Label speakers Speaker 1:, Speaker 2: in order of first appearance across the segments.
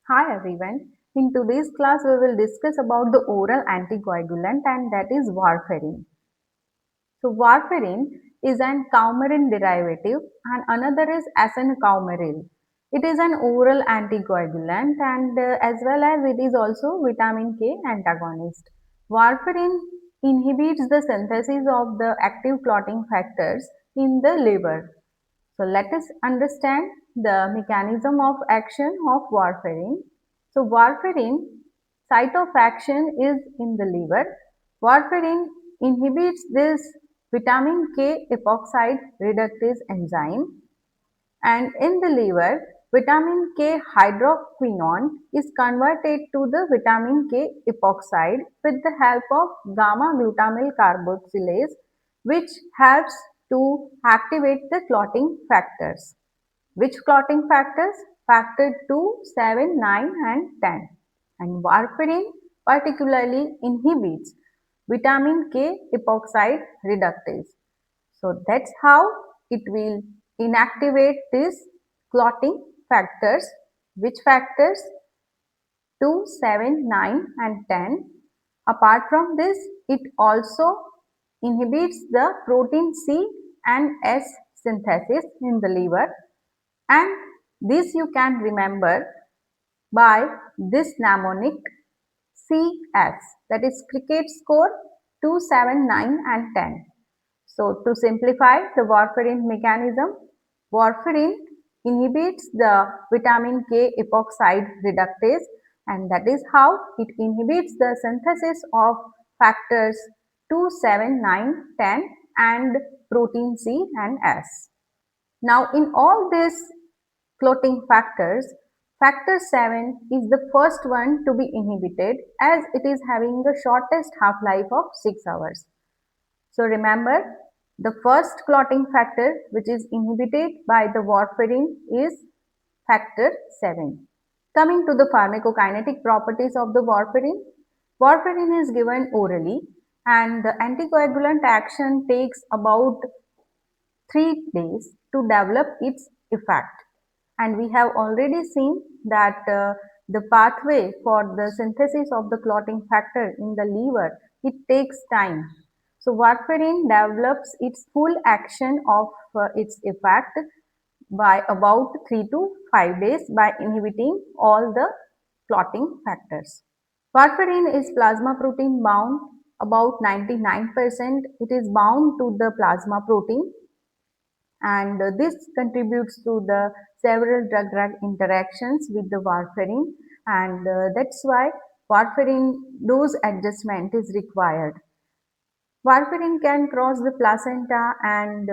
Speaker 1: Hi everyone. In today's class, we will discuss about the oral anticoagulant and that is warfarin. So warfarin is an coumarin derivative and another is asancoumaril. It is an oral anticoagulant and as well as it is also vitamin K antagonist. Warfarin inhibits the synthesis of the active clotting factors in the liver. So let us understand the mechanism of action of warfarin. So warfarin site of action is in the liver. Warfarin inhibits this vitamin K epoxide reductase enzyme, and in the liver vitamin K hydroquinone is converted to the vitamin K epoxide with the help of gamma glutamyl carboxylase, which helps to activate the clotting factors. Which clotting factors? Factor 2, 7, 9 and 10. And warfarin particularly inhibits vitamin K epoxide reductase. So that's how it will inactivate these clotting factors. Which factors? 2, 7, 9 and 10. Apart from this, it also inhibits the protein C and S synthesis in the liver, and this you can remember by this mnemonic CS, that is cricket score 2, 7, 9 and 10. So to simplify the warfarin mechanism, warfarin inhibits the vitamin K epoxide reductase, and that is how it inhibits the synthesis of factors 2, 7, 9, 10 and protein C and S. Now in all these clotting factors, factor 7 is the first one to be inhibited as it is having the shortest half-life of 6 hours. So remember, the first clotting factor which is inhibited by the warfarin is factor 7. Coming to the pharmacokinetic properties of the warfarin, warfarin is given orally and the anticoagulant action takes about 3 days to develop its effect. And we have already seen that the pathway for the synthesis of the clotting factor in the liver, it takes time. So warfarin develops its full action of its effect by about 3 to 5 days by inhibiting all the clotting factors. Warfarin is plasma protein bound about 99%. It is bound to the plasma protein, and this contributes to the several drug-drug interactions with the warfarin, and that's why warfarin dose adjustment is required. Warfarin can cross the placenta and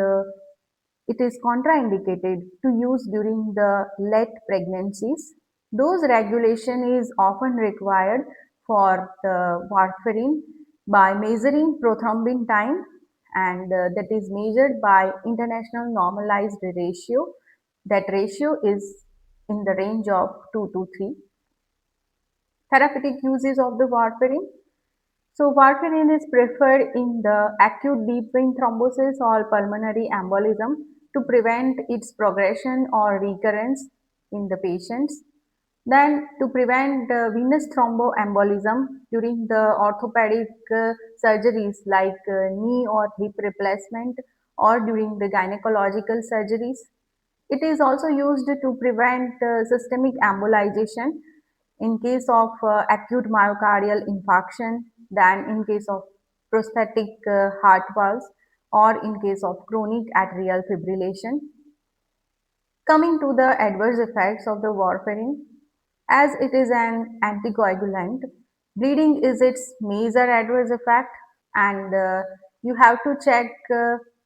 Speaker 1: it is contraindicated to use during the late pregnancies. Dose regulation is often required for the warfarin by measuring prothrombin time, and that is measured by international normalized ratio. That ratio is in the range of 2 to 3. Therapeutic uses of the warfarin. So warfarin is preferred in the acute deep vein thrombosis or pulmonary embolism to prevent its progression or recurrence in the patients. Then to prevent venous thromboembolism during the orthopedic surgeries like knee or hip replacement or during the gynecological surgeries. It is also used to prevent systemic embolization in case of acute myocardial infarction, than in case of prosthetic heart valves or in case of chronic atrial fibrillation. Coming to the adverse effects of the warfarin, as it is an anticoagulant, bleeding is its major adverse effect, and you have to check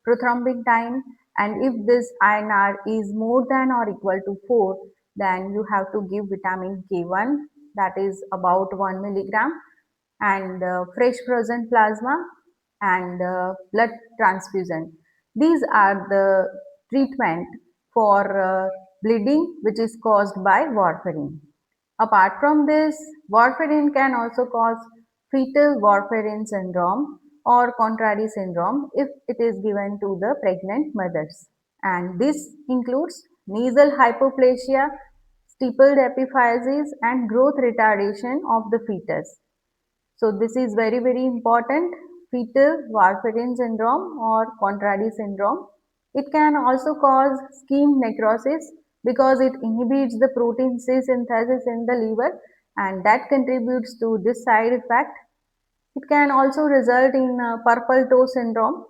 Speaker 1: prothrombin time, and if this INR is more than or equal to 4, then you have to give vitamin K1, that is about 1 milligram, and fresh frozen plasma and blood transfusion. These are the treatment for bleeding which is caused by warfarin. Apart from this, warfarin can also cause fetal warfarin syndrome or contrary syndrome if it is given to the pregnant mothers. And this includes nasal hypoplasia, stifled epiphysis and growth retardation of the fetus. So this is very very important. Fetal Warfarin syndrome or Contradi syndrome. It can also cause skin necrosis because it inhibits the protein C synthesis in the liver, and that contributes to this side effect. It can also result in purple toe syndrome,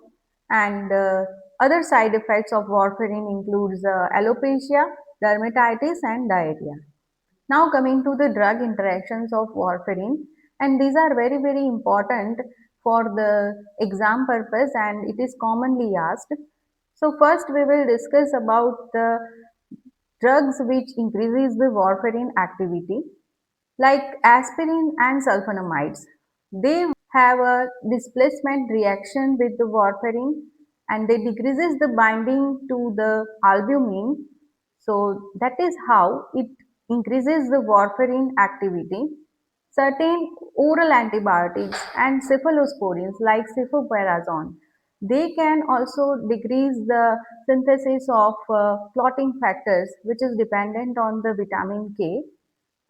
Speaker 1: and other side effects of warfarin includes alopecia, dermatitis and diarrhea. Now coming to the drug interactions of warfarin, and these are very very important for the exam purpose and it is commonly asked. So first we will discuss about the drugs which increases the warfarin activity like aspirin and sulfonamides. They have a displacement reaction with the warfarin and they decreases the binding to the albumin. So that is how it increases the warfarin activity. Certain oral antibiotics and cephalosporins like cefoperazone, they can also decrease the synthesis of clotting factors which is dependent on the vitamin K,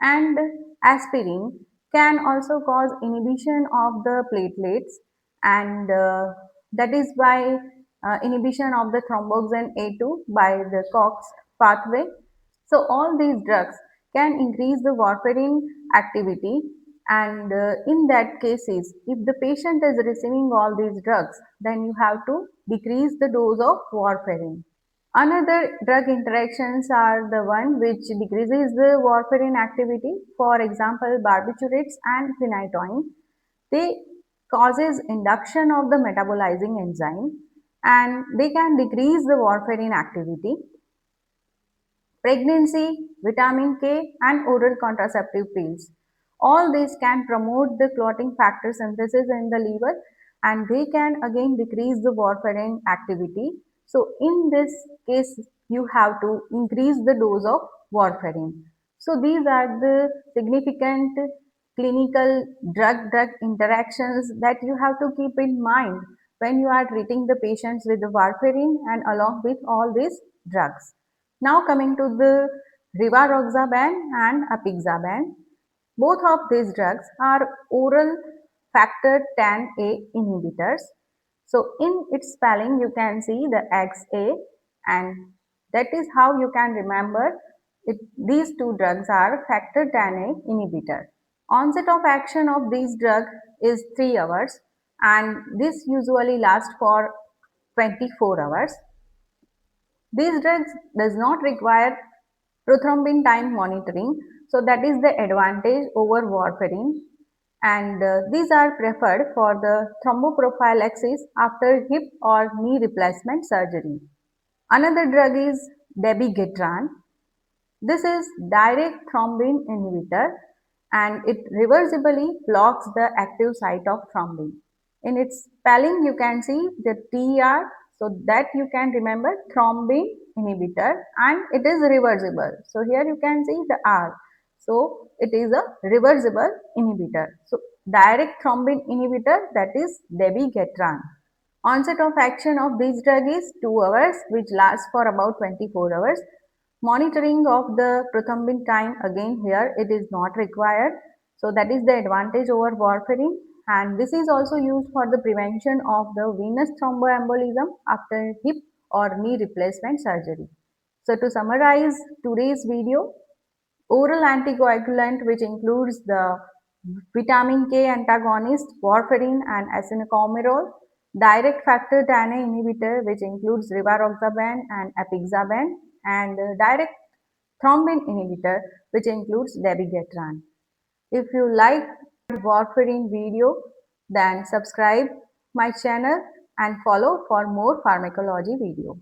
Speaker 1: and aspirin can also cause inhibition of the platelets, and that is by inhibition of the thromboxane A2 by the COX pathway. So all these drugs can increase the warfarin activity, and in that cases if the patient is receiving all these drugs then you have to decrease the dose of warfarin. Another drug interactions are the one which decreases the warfarin activity. For example, barbiturates and phenytoin. They causes induction of the metabolizing enzyme and they can decrease the warfarin activity. Pregnancy, vitamin K and oral contraceptive pills. All these can promote the clotting factor synthesis in the liver and they can again decrease the warfarin activity. So in this case you have to increase the dose of warfarin. So these are the significant clinical drug-drug interactions that you have to keep in mind when you are treating the patients with the warfarin and along with all these drugs. Now coming to the rivaroxaban and apixaban. Both of these drugs are oral factor 10A inhibitors. So in its spelling you can see the XA, and that is how you can remember it. These two drugs are factor 10A inhibitor. Onset of action of these drugs is 3 hours and this usually lasts for 24 hours. These drugs does not require prothrombin time monitoring, so that is the advantage over warfarin, and these are preferred for the thromboprophylaxis after hip or knee replacement surgery. Another drug is dabigatran. This is direct thrombin inhibitor and it reversibly blocks the active site of thrombin. In its spelling you can see the TR, so that you can remember thrombin inhibitor, and it is reversible. So here you can see the R. So it is a reversible inhibitor. So direct thrombin inhibitor, that is dabigatran. Onset of action of this drug is 2 hours which lasts for about 24 hours. Monitoring of the prothrombin time, again here it is not required. So that is the advantage over warfarin, and this is also used for the prevention of the venous thromboembolism after hip or knee replacement surgery. So to summarize today's video, oral anticoagulant which includes the vitamin K antagonist, warfarin and acinocomerol, direct factor 10A inhibitor which includes rivaroxaban and apixaban, and direct thrombin inhibitor which includes dabigatran. If you like warfarin video, then subscribe my channel and follow for more pharmacology video.